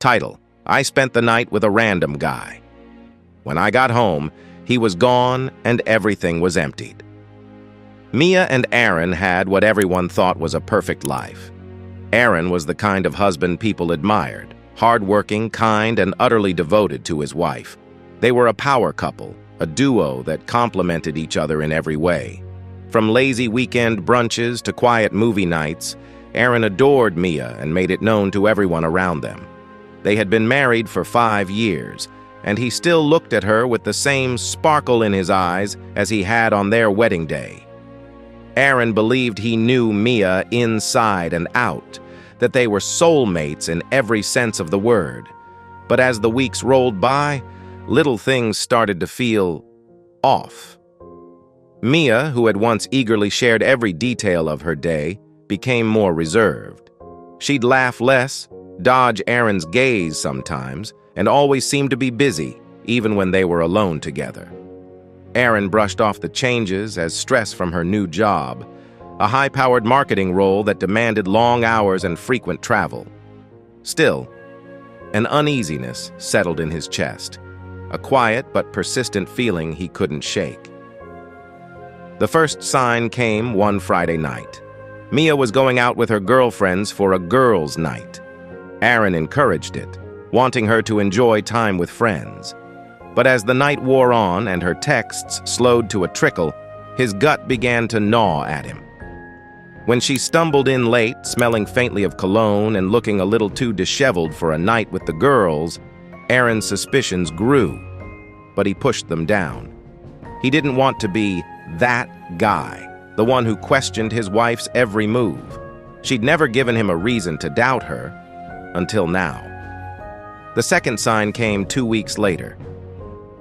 Title: I spent the night with a random guy. When I got home, he was gone and everything was emptied. Mia and Aaron had what everyone thought was a perfect life. Aaron was the kind of husband people admired, hardworking, kind, and utterly devoted to his wife. They were a power couple, a duo that complemented each other in every way. From lazy weekend brunches to quiet movie nights, Aaron adored Mia and made it known to everyone around them. They had been married for 5 years, and he still looked at her with the same sparkle in his eyes as he had on their wedding day. Aaron believed he knew Mia inside and out, that they were soulmates in every sense of the word. But as the weeks rolled by, little things started to feel off. Mia, who had once eagerly shared every detail of her day, became more reserved. She'd laugh less, dodge Aaron's gaze sometimes, and always seemed to be busy, even when they were alone together. Aaron brushed off the changes as stress from her new job, a high-powered marketing role that demanded long hours and frequent travel. Still, an uneasiness settled in his chest, a quiet but persistent feeling he couldn't shake. The first sign came one Friday night. Mia was going out with her girlfriends for a girls' night. Aaron encouraged it, wanting her to enjoy time with friends. But as the night wore on and her texts slowed to a trickle, his gut began to gnaw at him. When she stumbled in late, smelling faintly of cologne and looking a little too disheveled for a night with the girls, Aaron's suspicions grew, but he pushed them down. He didn't want to be that guy, the one who questioned his wife's every move. She'd never given him a reason to doubt her, until now. The second sign came 2 weeks later.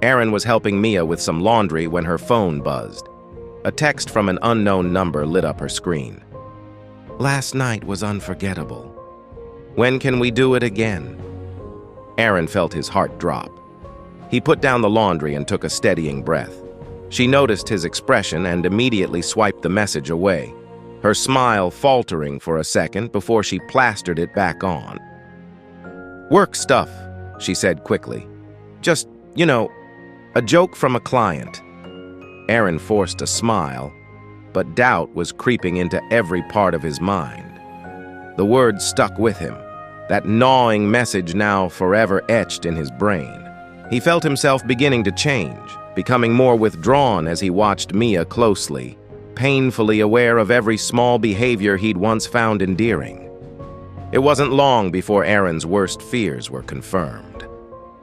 Aaron was helping Mia with some laundry when her phone buzzed. A text from an unknown number lit up her screen. "Last night was unforgettable. When can we do it again?" Aaron felt his heart drop. He put down the laundry and took a steadying breath. She noticed his expression and immediately swiped the message away, her smile faltering for a second before she plastered it back on. "Work stuff," she said quickly. "Just, a joke from a client." Aaron forced a smile, but doubt was creeping into every part of his mind. The words stuck with him, that gnawing message now forever etched in his brain. He felt himself beginning to change, becoming more withdrawn as he watched Mia closely, painfully aware of every small behavior he'd once found endearing. It wasn't long before Aaron's worst fears were confirmed.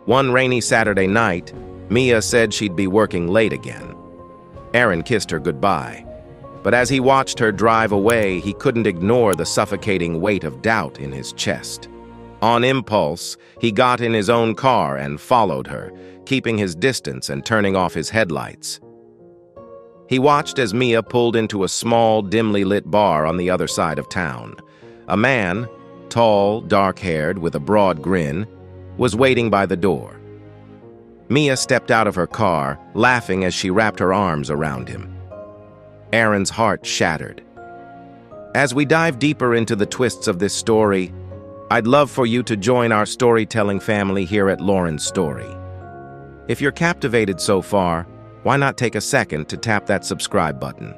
One rainy Saturday night, Mia said she'd be working late again. Aaron kissed her goodbye, but as he watched her drive away, he couldn't ignore the suffocating weight of doubt in his chest. On impulse, he got in his own car and followed her, keeping his distance and turning off his headlights. He watched as Mia pulled into a small, dimly lit bar on the other side of town. A man, tall, dark-haired, with a broad grin, was waiting by the door. Mia stepped out of her car, laughing as she wrapped her arms around him. Aaron's heart shattered. As we dive deeper into the twists of this story, I'd love for you to join our storytelling family here at Lauren's Story. If you're captivated so far, why not take a second to tap that subscribe button?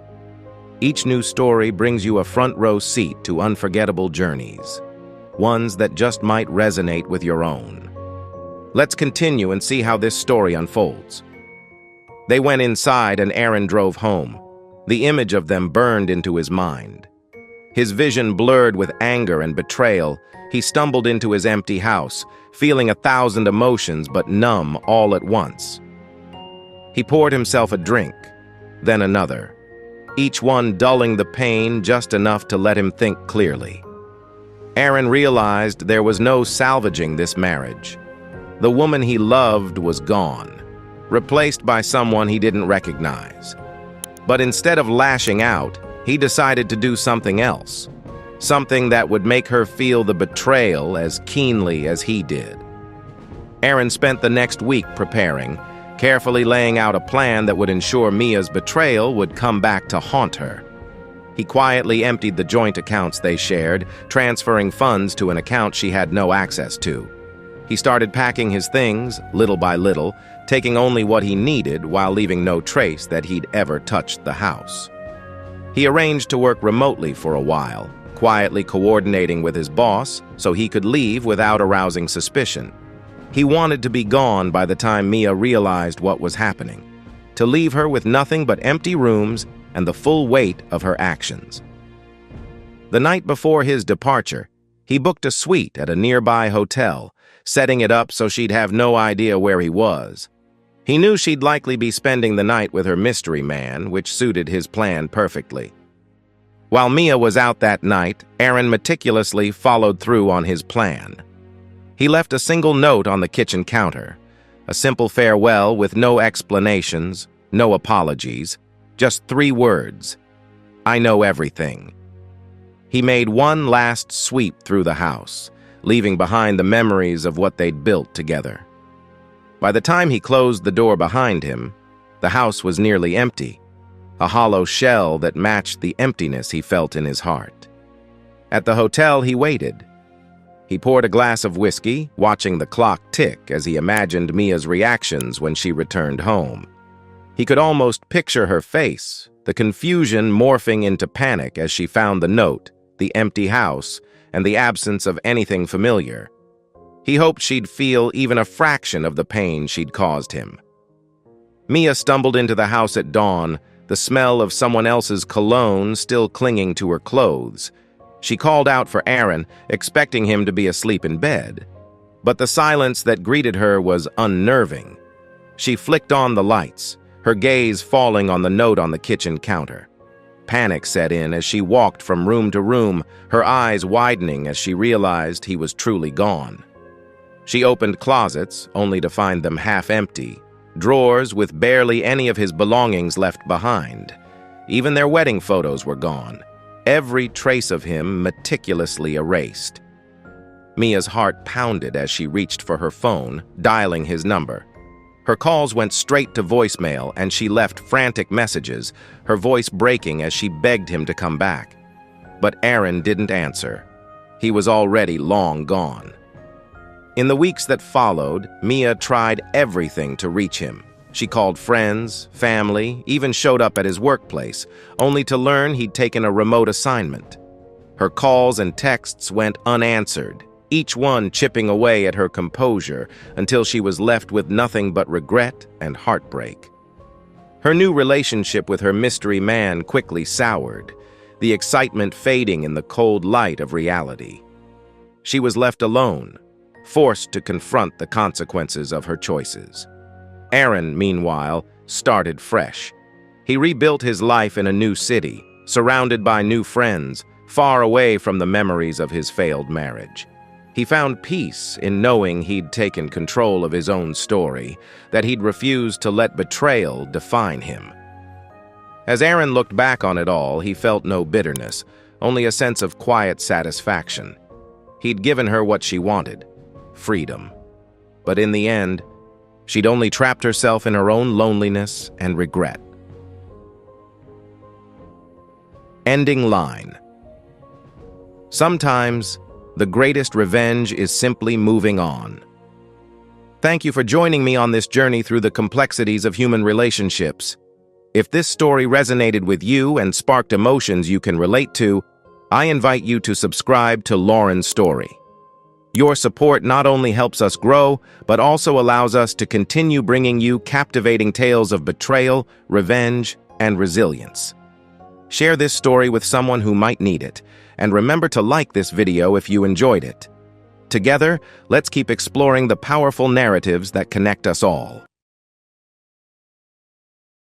Each new story brings you a front row seat to unforgettable journeys, ones that just might resonate with your own. Let's continue and see how this story unfolds. They went inside and Aaron drove home. The image of them burned into his mind. His vision blurred with anger and betrayal. He stumbled into his empty house, feeling 1,000 emotions but numb all at once. He poured himself a drink, then another, each one dulling the pain just enough to let him think clearly. Aaron realized there was no salvaging this marriage. The woman he loved was gone, replaced by someone he didn't recognize. But instead of lashing out, he decided to do something else, something that would make her feel the betrayal as keenly as he did. Aaron spent the next week preparing, carefully laying out a plan that would ensure Mia's betrayal would come back to haunt her. He quietly emptied the joint accounts they shared, transferring funds to an account she had no access to. He started packing his things, little by little, taking only what he needed while leaving no trace that he'd ever touched the house. He arranged to work remotely for a while, quietly coordinating with his boss so he could leave without arousing suspicion. He wanted to be gone by the time Mia realized what was happening, to leave her with nothing but empty rooms and the full weight of her actions. The night before his departure, he booked a suite at a nearby hotel, setting it up so she'd have no idea where he was. He knew she'd likely be spending the night with her mystery man, which suited his plan perfectly. While Mia was out that night, Aaron meticulously followed through on his plan. He left a single note on the kitchen counter, a simple farewell with no explanations, no apologies, just 3 words: "I know everything." He made one last sweep through the house, leaving behind the memories of what they'd built together. By the time he closed the door behind him, the house was nearly empty, a hollow shell that matched the emptiness he felt in his heart. At the hotel, he waited. He poured a glass of whiskey, watching the clock tick as he imagined Mia's reactions when she returned home. He could almost picture her face, the confusion morphing into panic as she found the note, the empty house, and the absence of anything familiar. He hoped she'd feel even a fraction of the pain she'd caused him. Mia stumbled into the house at dawn, the smell of someone else's cologne still clinging to her clothes. She called out for Aaron, expecting him to be asleep in bed. But the silence that greeted her was unnerving. She flicked on the lights, her gaze falling on the note on the kitchen counter. Panic set in as she walked from room to room, her eyes widening as she realized he was truly gone. She opened closets, only to find them half empty, drawers with barely any of his belongings left behind. Even their wedding photos were gone, every trace of him meticulously erased. Mia's heart pounded as she reached for her phone, dialing his number. Her calls went straight to voicemail, and she left frantic messages, her voice breaking as she begged him to come back. But Aaron didn't answer. He was already long gone. In the weeks that followed, Mia tried everything to reach him. She called friends, family, even showed up at his workplace, only to learn he'd taken a remote assignment. Her calls and texts went unanswered, each one chipping away at her composure until she was left with nothing but regret and heartbreak. Her new relationship with her mystery man quickly soured, the excitement fading in the cold light of reality. She was left alone, forced to confront the consequences of her choices. Aaron, meanwhile, started fresh. He rebuilt his life in a new city, surrounded by new friends, far away from the memories of his failed marriage. He found peace in knowing he'd taken control of his own story, that he'd refused to let betrayal define him. As Aaron looked back on it all, he felt no bitterness, only a sense of quiet satisfaction. He'd given her what she wanted: freedom. But in the end, she'd only trapped herself in her own loneliness and regret. Ending line. Sometimes, the greatest revenge is simply moving on. Thank you for joining me on this journey through the complexities of human relationships. If this story resonated with you and sparked emotions you can relate to, I invite you to subscribe to Lauren's Story. Your support not only helps us grow, but also allows us to continue bringing you captivating tales of betrayal, revenge, and resilience. Share this story with someone who might need it, and remember to like this video if you enjoyed it. Together, let's keep exploring the powerful narratives that connect us all.